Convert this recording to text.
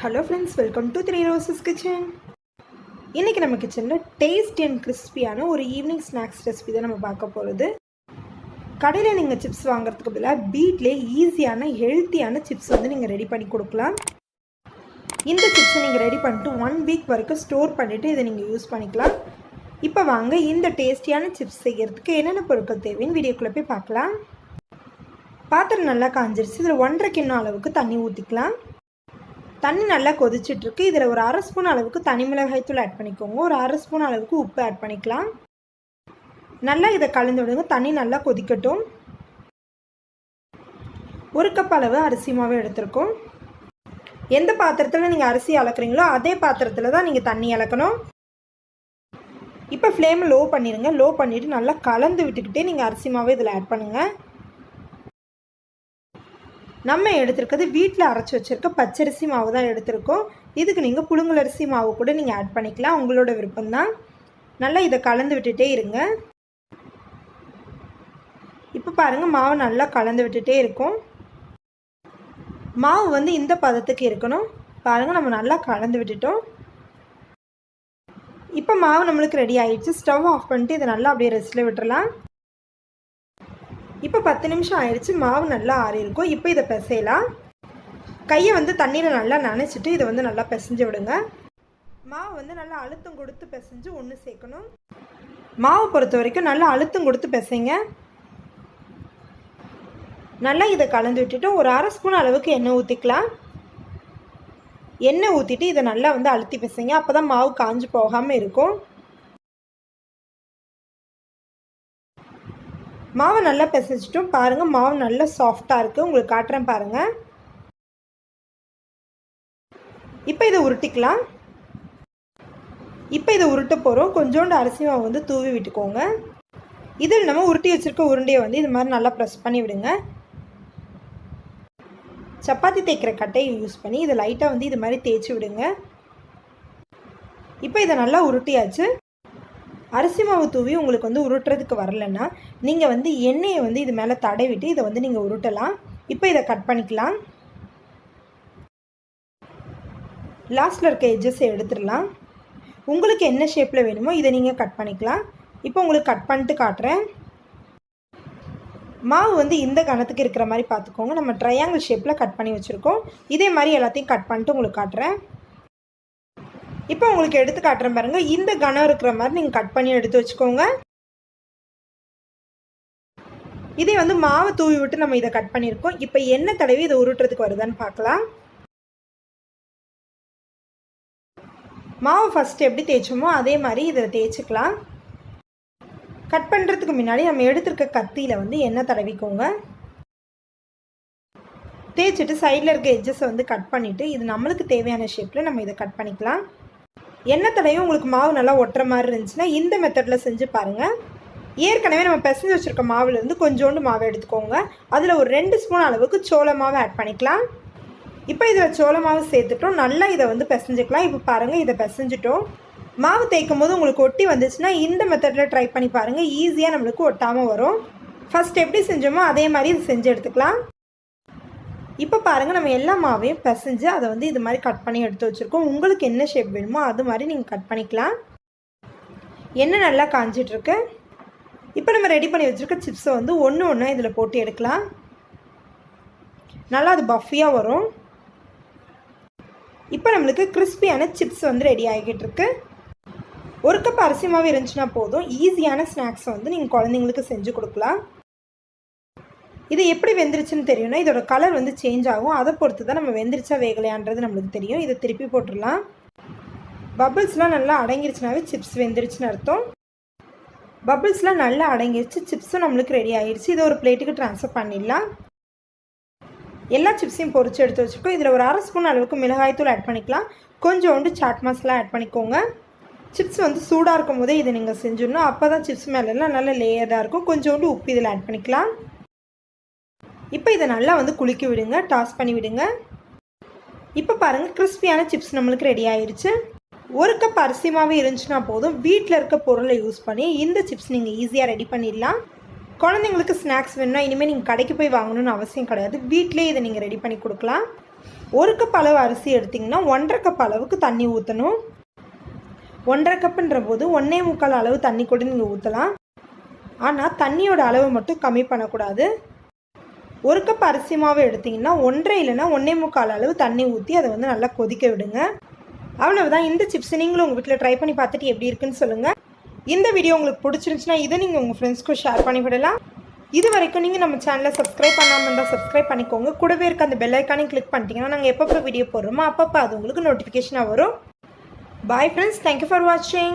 Hello friends, welcome to three roses kitchen. இன்றைக்கி நம்ம கிச்சனில் டேஸ்டி அண்ட் கிறிஸ்பியான ஒரு ஈவினிங் ஸ்நாக்ஸ் ரெசிபி தான் நம்ம பார்க்க போகிறது. கடையில் நீங்கள் சிப்ஸ் வாங்குறதுக்கு பதிலாக வீட்டிலே ஈஸியான ஹெல்த்தியான சிப்ஸ் வந்து நீங்கள் ரெடி பண்ணி கொடுக்கலாம். இந்த சிப்ஸை நீங்கள் ரெடி பண்ணிட்டு 1 வீக் வரைக்கும் ஸ்டோர் பண்ணிவிட்டு இதை நீங்கள் யூஸ் பண்ணிக்கலாம். இப்போ வாங்க இந்த டேஸ்டியான சிப்ஸ் செய்கிறதுக்கு என்னென்ன பொருட்கள் தேவைன்னு வீடியோக்குள்ளே போய் பார்க்கலாம். பாத்திரம் நல்லா காஞ்சிருச்சு. இதில் 1.5 கிண்ணம் அளவுக்கு தண்ணி ஊற்றிக்கலாம். தண்ணி நல்லா கொதிச்சிட்ருக்கு. இதில் ஒரு 1/2 ஸ்பூன் அளவுக்கு தனி மிளகாய் தூள் ஆட் பண்ணிக்கோங்க. ஒரு 1/2 ஸ்பூன் அளவுக்கு உப்பு ஆட் பண்ணிக்கலாம். நல்லா இதை கலந்து விடுங்க. தண்ணி நல்லா கொதிக்கட்டும். 1 கப் அளவு அரிசி மாவு எடுத்திருக்கோம். எந்த பாத்திரத்தில் நீங்கள் அரிசி அளக்குறீங்களோ அதே பாத்திரத்தில் தான் நீங்கள் தண்ணி அளக்கணும். இப்போ ஃப்ளேமை லோ பண்ணிடுங்க. லோ பண்ணிவிட்டு நல்லா கலந்து விட்டுக்கிட்டே நீங்கள் அரிசி மாவை இதில் ஆட் பண்ணுங்கள். நம்ம எடுத்துருக்கிறது வீட்டில் அரைச்சி வச்சுருக்க பச்சரிசி மாவு தான் எடுத்திருக்கோம். இதுக்கு நீங்கள் புழுங்கலரிசி மாவு கூட நீங்கள் ஆட் பண்ணிக்கலாம், உங்களோட விருப்பம்தான். நல்லா இதை கலந்து விட்டுட்டே இருங்க. இப்போ பாருங்கள், மாவு நல்லா கலந்து விட்டுட்டே இருக்கும். மாவு வந்து இந்த பதத்துக்கு இருக்கணும். பாருங்கள், நம்ம நல்லா கலந்து விட்டுட்டோம். இப்போ மாவு நம்மளுக்கு ரெடி ஆகிடுச்சு. ஸ்டவ் ஆஃப் பண்ணிட்டு இதை நல்லா அப்படியே ரெஸ்ட்டில் விட்டுறலாம். இப்போ 10 நிமிஷம் ஆயிடுச்சு. மாவு நல்லா ஆறி இருக்கும். இப்போ இதை பிசையலாம். கையை வந்து தண்ணியில் நல்லா நனைச்சிட்டு இதை வந்து நல்லா பிசைஞ்சு விடுங்க. மாவு வந்து நல்லா அழுத்தம் கொடுத்து பிசைஞ்சு ஒன்று சேர்க்கணும். மாவை பொறுத்த வரைக்கும் நல்லா அழுத்தம் கொடுத்து பிசைங்க. நல்லா இதை கலந்து விட்டுட்டு ஒரு 1/2 ஸ்பூன் அளவுக்கு எண்ணெய் ஊற்றிக்கலாம். எண்ணெய் ஊற்றிட்டு இதை நல்லா வந்து அழுத்தி பிசைங்க. அப்போ தான் மாவு காஞ்சு போகாமல் இருக்கும். மாவு நல்லா பிசைச்சிட்டோம். பாருங்கள், மாவு நல்லா சாஃப்டாக இருக்குது. உங்களுக்கு காட்டுறேன் பாருங்கள். இப்போ இதை உருட்டிக்கலாம். இப்போ இதை உருட்ட போகிறோம். கொஞ்சோண்டு அரிசி மாவு வந்து தூவி விட்டுக்கோங்க. இதில் நம்ம உருட்டி வச்சுருக்க உருண்டையை வந்து இது மாதிரி நல்லா ப்ரெஸ் பண்ணி விடுங்க. சப்பாத்தி தேய்க்கிற கட்டையை யூஸ் பண்ணி இதை லைட்டாக வந்து இது மாதிரி தேய்ச்சி விடுங்க. இப்போ இதை நல்லா உருட்டியாச்சு. அரிசி மாவு தூவி உங்களுக்கு வந்து உருட்டுறதுக்கு வரலன்னா நீங்கள் வந்து எண்ணெயை வந்து இது மேலே தடவிட்டு இதை வந்து நீங்கள் உருட்டலாம். இப்போ இதை கட் பண்ணிக்கலாம். லாஸ்ட்டில் இருக்க எட்ஜஸை எடுத்துடலாம். உங்களுக்கு என்ன ஷேப்பில் வேணுமோ இதை நீங்கள் கட் பண்ணிக்கலாம். இப்போ உங்களுக்கு கட் பண்ணிட்டு காட்டுறேன். மாவு வந்து இந்த கணத்துக்கு இருக்கிற மாதிரி பார்த்துக்கோங்க. நம்ம ட்ரையாங்கிள் ஷேப்பில் கட் பண்ணி வச்சுருக்கோம். இதே மாதிரி எல்லாத்தையும் கட் பண்ணிட்டு உங்களுக்கு காட்டுறேன். இப்போ உங்களுக்கு எடுத்து காட்டுறேன் பாருங்கள். இந்த கனம் இருக்கிற மாதிரி நீங்கள் கட் பண்ணி எடுத்து வச்சுக்கோங்க. இதே வந்து மாவை தூவி விட்டு நம்ம இதை கட் பண்ணியிருக்கோம். இப்போ எண்ணெய் தடவி இதை உருட்டுறதுக்கு வருதான்னு பார்க்கலாம். மாவு ஃபஸ்ட்டு எப்படி தேய்ச்சோமோ அதே மாதிரி இதை தேய்ச்சிக்கலாம். கட் பண்ணுறதுக்கு முன்னாடி நம்ம எடுத்துருக்க கத்தியில் வந்து எண்ணெய் தடவிக்கோங்க. தேய்ச்சிட்டு சைடில் இருக்க எட்ஜஸை வந்து கட் பண்ணிவிட்டு இது நம்மளுக்கு தேவையான ஷேப்பில் நம்ம இதை கட் பண்ணிக்கலாம். எண்ணெய் தடவையும் உங்களுக்கு மாவு நல்லா ஒட்டுற மாதிரி இருந்துச்சுன்னா இந்த மெத்தடில் செஞ்சு பாருங்கள். ஏற்கனவே நம்ம பிசைஞ்சு வச்சுருக்க மாவுலேருந்து கொஞ்சோண்டு மாவு எடுத்துக்கோங்க. அதில் ஒரு 2 ஸ்பூன் அளவுக்கு சோள மாவு ஆட் பண்ணிக்கலாம். இப்போ இதில் சோள மாவு சேர்த்துட்டோம். நல்லா இதை வந்து பிசைஞ்சிக்கலாம். இப்போ பாருங்கள், இதை பிசைஞ்சிட்டோம். மாவு தேய்க்கும் போது உங்களுக்கு ஒட்டி வந்துச்சுன்னா இந்த மெத்தடில் ட்ரை பண்ணி பாருங்கள். ஈஸியாக நம்மளுக்கு ஒட்டாமல் வரும். ஃபஸ்ட் எப்படி செஞ்சோமோ அதே மாதிரி இது செஞ்சு எடுத்துக்கலாம். இப்போ பாருங்கள், நம்ம எல்லா மாவையும் பிசைஞ்சு அதை வந்து இது மாதிரி கட் பண்ணி எடுத்து வச்சுருக்கோம். உங்களுக்கு என்ன ஷேப் வேணுமோ அது மாதிரி நீங்கள் கட் பண்ணிக்கலாம். எண்ணெய் நல்லா காஞ்சிட்ருக்கு. இப்போ நம்ம ரெடி பண்ணி வச்சுருக்க சிப்ஸை வந்து ஒன்று இதில் போட்டு எடுக்கலாம். நல்லா அது பஃபியாக வரும். இப்போ நம்மளுக்கு கிறிஸ்பியான சிப்ஸ் வந்து ரெடி ஆகிக்கிட்டு இருக்கு. 1 கப் அரிசி மாவு இருந்துச்சுன்னா போதும். ஈஸியான ஸ்நாக்ஸை வந்து நீங்கள் குழந்தைங்களுக்கு செஞ்சு கொடுக்கலாம். இது எப்படி வெந்துருச்சுன்னு தெரியும்னா இதோட கலர் வந்து சேஞ்ச் ஆகும். அதை பொறுத்து தான் நம்ம வெந்துருச்சா வேகலையான்றது நம்மளுக்கு தெரியும். இதை திருப்பி போட்டுடலாம். பபிள்ஸ்லாம் நல்லா அடங்கிருச்சுனாவே சிப்ஸ் வெந்துருச்சுன்னு அர்த்தம். பபிள்ஸ்லாம் நல்லா அடங்கிருச்சு. சிப்ஸும் நம்மளுக்கு ரெடி ஆகிடுச்சு. இதை ஒரு பிளேட்டுக்கு ட்ரான்ஸ்ஃபர் பண்ணிடலாம். எல்லா சிப்ஸையும் பொரிச்சு எடுத்து வச்சுருக்கோம். இதில் ஒரு 1/2 ஸ்பூன் அளவுக்கு மிளகாய்த்தூள் ஆட் பண்ணிக்கலாம். கொஞ்சோண்டு சாட் மசாலா ஆட் பண்ணிக்கோங்க. சிப்ஸ் வந்து சூடாக இருக்கும் போதே இதை நீங்கள் செஞ்சிடணும். அப்போ தான் சிப்ஸ் மேலெல்லாம் நல்ல லேயராக இருக்கும். கொஞ்சோண்டு உப்பு இதில் ஆட் பண்ணிக்கலாம். இப்போ இதை நல்லா வந்து குலுக்கி விடுங்க, டாஸ் பண்ணி விடுங்க. இப்போ பாருங்கள், கிறிஸ்பியான சிப்ஸ் நம்மளுக்கு ரெடி ஆயிடுச்சு. 1 கப் அரிசி மாவு இருந்துச்சுன்னா போதும். வீட்டில் இருக்க பொருளை யூஸ் பண்ணி இந்த சிப்ஸ் நீங்கள் ஈஸியாக ரெடி பண்ணிடலாம். குழந்தைங்களுக்கு ஸ்நாக்ஸ் வேணும்னா இனிமேல் நீங்கள் கடைக்கு போய் வாங்கணும்னு அவசியம் கிடையாது. வீட்டிலே இதை நீங்கள் ரெடி பண்ணி கொடுக்கலாம். 1 கப் அளவு அரிசி எடுத்திங்கன்னா 1.5 கப் அளவுக்கு தண்ணி ஊற்றணும். 1.5 கப்புன்ற போது 1.25 அளவு தண்ணி கூட நீங்கள் ஊற்றலாம். ஆனால் தண்ணியோட அளவு மட்டும் கம்மி பண்ணக்கூடாது. 1 கப் அரிசி மாவு எடுத்திங்கன்னா 1.5 இல்லைனா 1.25 அளவு தண்ணி ஊற்றி அதை வந்து நல்லா கொதிக்க விடுங்க. அவ்வளவுதான். இந்த சிப்ஸ் நீங்களும் உங்கள் வீட்டில் ட்ரை பண்ணி பார்த்துட்டு எப்படி இருக்குன்னு சொல்லுங்கள். இந்த வீடியோ உங்களுக்கு பிடிச்சிருந்துச்சுன்னா இதை நீங்கள் உங்கள் ஃப்ரெண்ட்ஸ்க்கும் ஷேர் பண்ணி விடலாம். இது வரைக்கும் நீங்கள் நம்ம சேனலை சப்ஸ்கிரைப் பண்ணாமல் இருந்தால் சப்ஸ்கிரைப் பண்ணிக்கோங்க. கூடவே இருக்க அந்த பெல் ஐக்கானையும் கிளிக் பண்ணிட்டீங்கன்னா நாங்கள் எப்பப்போ வீடியோ போடுறோமோ அப்பப்போ அது உங்களுக்கு நோட்டிஃபிகேஷனாக வரும். Bye friends, thank you for watching.